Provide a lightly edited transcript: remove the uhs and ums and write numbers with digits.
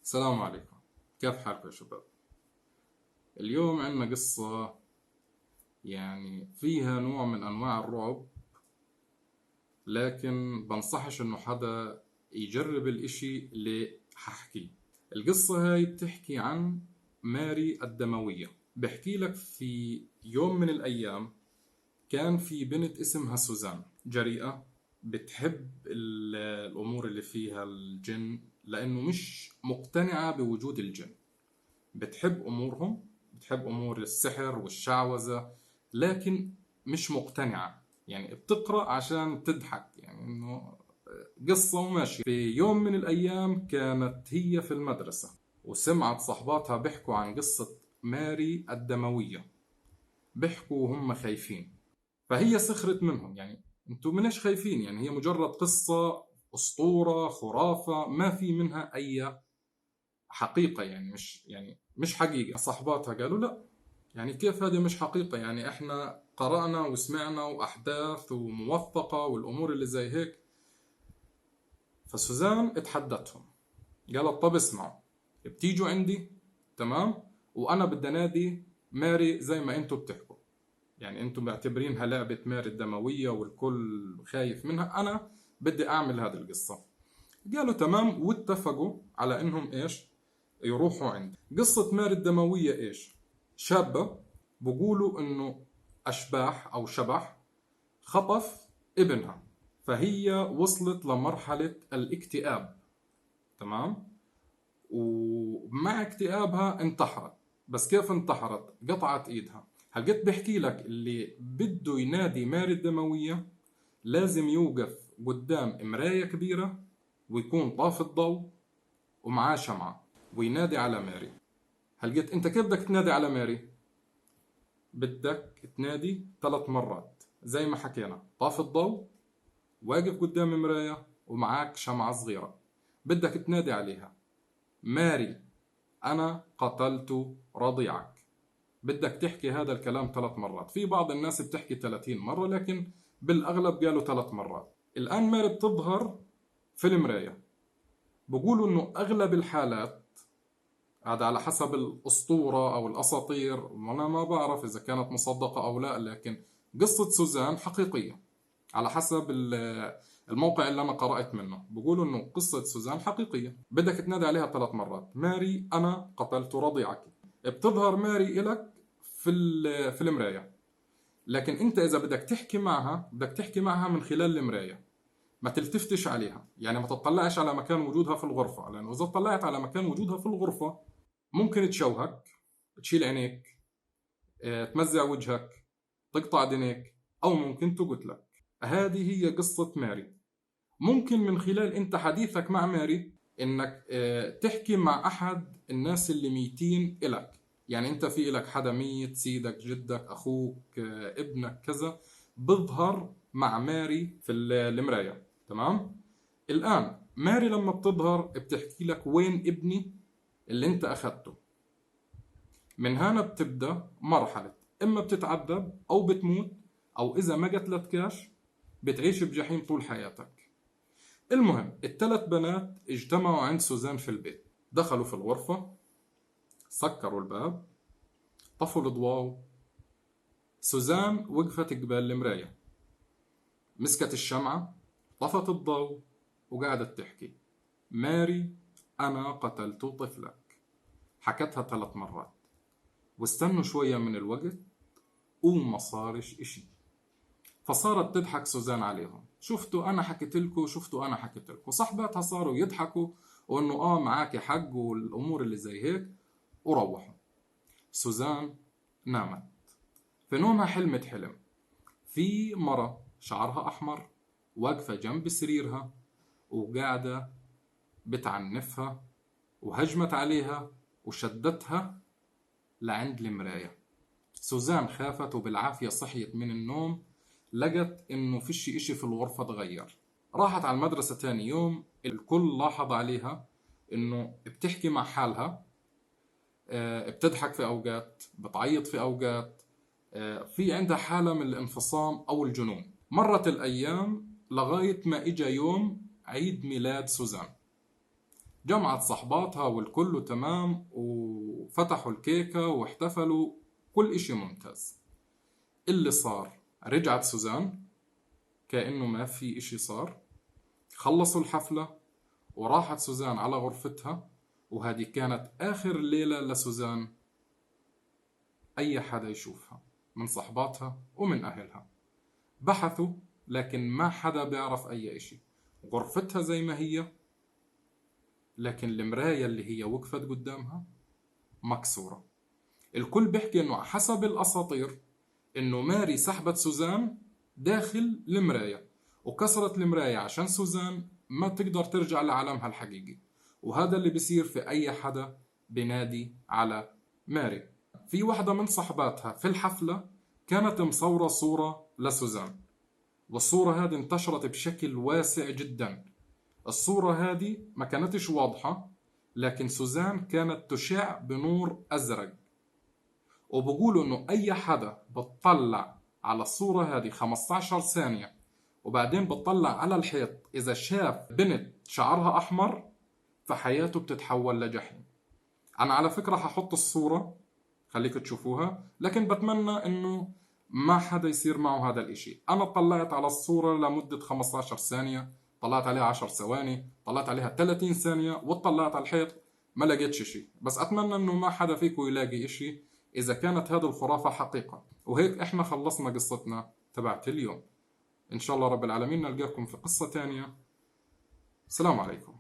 السلام عليكم. كيف حالكم يا شباب؟ اليوم عندنا قصة فيها نوع من أنواع الرعب، لكن بنصحش إنه حدا يجرب الإشي اللي ححكيه. القصة هاي بتحكي عن ماري الدموية. بحكي لك في يوم من الأيام كان في بنت اسمها سوزان، جريئة، بتحب الأمور اللي فيها الجن لأنه مش مقتنعة بوجود الجن. بتحب أمورهم، بتحب أمور السحر والشعوذة، لكن مش مقتنعة. بتقرأ عشان تضحك، إنه قصة وماشي. في يوم من الأيام كانت هي في المدرسة وسمعت صحباتها بيحكوا عن قصة ماري الدموية، بيحكوا وهم خايفين. فهي سخرت منهم، انتوا من ايش خايفين؟ هي مجرد قصة، أسطورة، خرافة، ما في منها أي حقيقة. مش حقيقة. صحباتها قالوا لا، كيف هذه مش حقيقة؟ احنا قرأنا وسمعنا وأحداث وموثقة والأمور اللي زي هيك. فسوزان اتحدتهم، قالت طب اسمعوا، بتيجوا عندي تمام، وأنا بدي نادي ماري زي ما انتوا بتحكوا. انتوا معتبرينها لعبة ماري الدموية والكل خايف منها، أنا بدي أعمل هذه القصة. قالوا تمام، واتفقوا على انهم ايش؟ يروحوا عند قصة ماري الدموية. ايش؟ شابة بقولوا انه اشباح او شبح خطف ابنها، فهي وصلت لمرحلة الاكتئاب. تمام، ومع اكتئابها انتحرت. بس كيف انتحرت؟ قطعت ايدها. هلقيت بحكي لك اللي بده ينادي ماري الدموية لازم يوقف قدام مراية كبيرة ويكون طافي الضوء ومعاه شمعة وينادي على ماري. هلقيت انت كيف بدك تنادي على ماري؟ بدك تنادي 3 مرات زي ما حكينا، طافي الضوء، واقف قدام مراية، ومعاك شمعة صغيرة. بدك تنادي عليها: ماري، أنا قتلت رضيعك. بدك تحكي هذا الكلام 3 مرات. في بعض الناس بتحكي 30 مرة، لكن بالأغلب قالوا 3 مرات. الآن ماري بتظهر في المراية. بقولوا إنه أغلب الحالات، هذا على حسب الأسطورة أو الأساطير، وأنا ما بعرف إذا كانت مصدقة أو لا، لكن قصة سوزان حقيقية على حسب الموقع اللي أنا قرأت منه. بقولوا إنه قصة سوزان حقيقية. بدك تنادي عليها 3 مرات: ماري، أنا قتلت رضيعك. بتظهر ماري إلك في المراية. لكن أنت إذا بدك تحكي معها، بدك تحكي معها من خلال المراية، ما تلتفتش عليها. ما تطلعش على مكان وجودها في الغرفة، لأنه إذا طلعت على مكان وجودها في الغرفة ممكن تشوهك، تشيل عينيك، تمزع وجهك، تقطع دينيك، أو ممكن تقتلك. هذه هي قصة ماري. ممكن من خلال أنت حديثك مع ماري إنك تحكي مع أحد الناس اللي ميتين إلك. أنت في إلك حدا ميت، سيدك، جدك، أخوك، ابنك، كذا، بظهر مع ماري في المراية. تمام؟ الآن ماري لما بتظهر بتحكي لك: وين ابني اللي أنت أخذته؟ من هنا بتبدأ مرحلة، إما بتتعذب أو بتموت، أو إذا ما قتلتكاش بتعيش بجحيم طول حياتك. المهم، ال3 بنات اجتمعوا عند سوزان في البيت. دخلوا في الغرفة، سكروا الباب، طفوا الضوء. سوزان وقفت قبال المراية، مسكت الشمعة، طفت الضوء، وقعدت تحكي: ماري، أنا قتلت طفلك. حكتها 3 مرات. واستنوا شوية من الوقت وما صارش إشي. فصارت تضحك سوزان عليهم: شفتوا أنا حكيت لكم، شفتوا أنا حكيت لكم. صحباتها صاروا يضحكوا وإنه معاكي حق والأمور اللي زي هيك، وروحوا. سوزان نامت. في نومها حلمت حلم في مرة شعرها أحمر واقفة جنب سريرها وقاعدة بتعنفها، وهجمت عليها وشدتها لعند المراية. سوزان خافت وبالعافية صحيت من النوم، لقت إنه فيش إشي في الغرفة تغير. راحت على المدرسة تاني يوم. الكل لاحظ عليها إنه بتحكي مع حالها، بتضحك في أوقات، بتعيط في أوقات، في عندها حالة من الانفصام أو الجنون. مرت الأيام لغاية ما إجا يوم عيد ميلاد سوزان. جمعت صحباتها والكل تمام، وفتحوا الكيكة واحتفلوا، كل إشي ممتاز. اللي صار رجعت سوزان كأنه ما في إشي صار. خلصوا الحفلة وراحت سوزان على غرفتها، وهذه كانت آخر ليلة لسوزان أي حدا يشوفها من صحباتها ومن أهلها. بحثوا لكن ما حدا بيعرف أي إشي. غرفتها زي ما هي، لكن المراية اللي هي وقفت قدامها مكسورة. الكل بيحكي إنه حسب الأساطير إنه ماري سحبت سوزان داخل المراية وكسرت المراية عشان سوزان ما تقدر ترجع لعالمها الحقيقي. وهذا اللي بيصير في أي حدا بنادي على ماري. في واحدة من صحباتها في الحفلة كانت مصورة صورة لسوزان، والصورة هذه انتشرت بشكل واسع جدا. الصورة هذه ما كانتش واضحة، لكن سوزان كانت تشع بنور أزرق. وبقولوا إنه أي حدا بتطلع على الصورة هذه 15 ثانية وبعدين بتطلع على الحيط، إذا شاف بنت شعرها أحمر فحياته بتتحول لجحيم. أنا على فكرة هحط الصورة خليك تشوفوها، لكن بتمنى إنه ما حدا يصير معه هذا الإشي. أنا طلعت على الصورة لمدة 15 ثانية، طلعت عليها 10 ثواني، طلعت عليها 30 ثانية، وطلعت على الحيط ما لقيتش إشي. بس أتمنى إنه ما حدا فيكم يلاقي إشي إذا كانت هذه الخرافة حقيقة. وهيك إحنا خلصنا قصتنا تبعت اليوم. إن شاء الله رب العالمين نلقاكم في قصة تانية. السلام عليكم.